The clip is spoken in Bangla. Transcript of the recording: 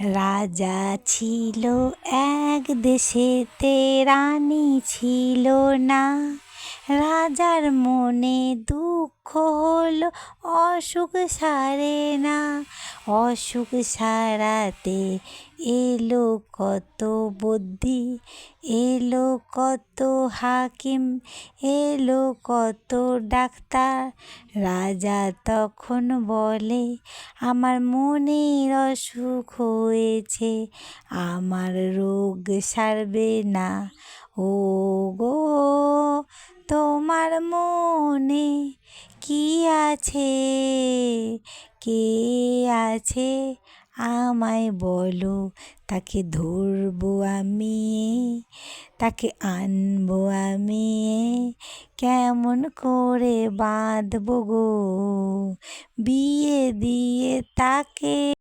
রাজা ছিল এক দেশেতে, রানী ছিল না। রাজার মনে দুঃখ হলো, অসুখ সারে না। অসুখ সারাতে এলো কত বুদ্ধি, এলো কত হাকিম, এলো কত ডাক্তার। রাজা তখন বলে, আমার মনের অসুখ হয়েছে, আমার রোগ সারবে না। ও গো, তোমার মনে কি আছে? কে আছে আমায় বলো, তাকে ধরবো আমি, তাকে আনবো আমি, কেমন করে বাঁধবো গো, বিয়ে দিয়ে তাকে।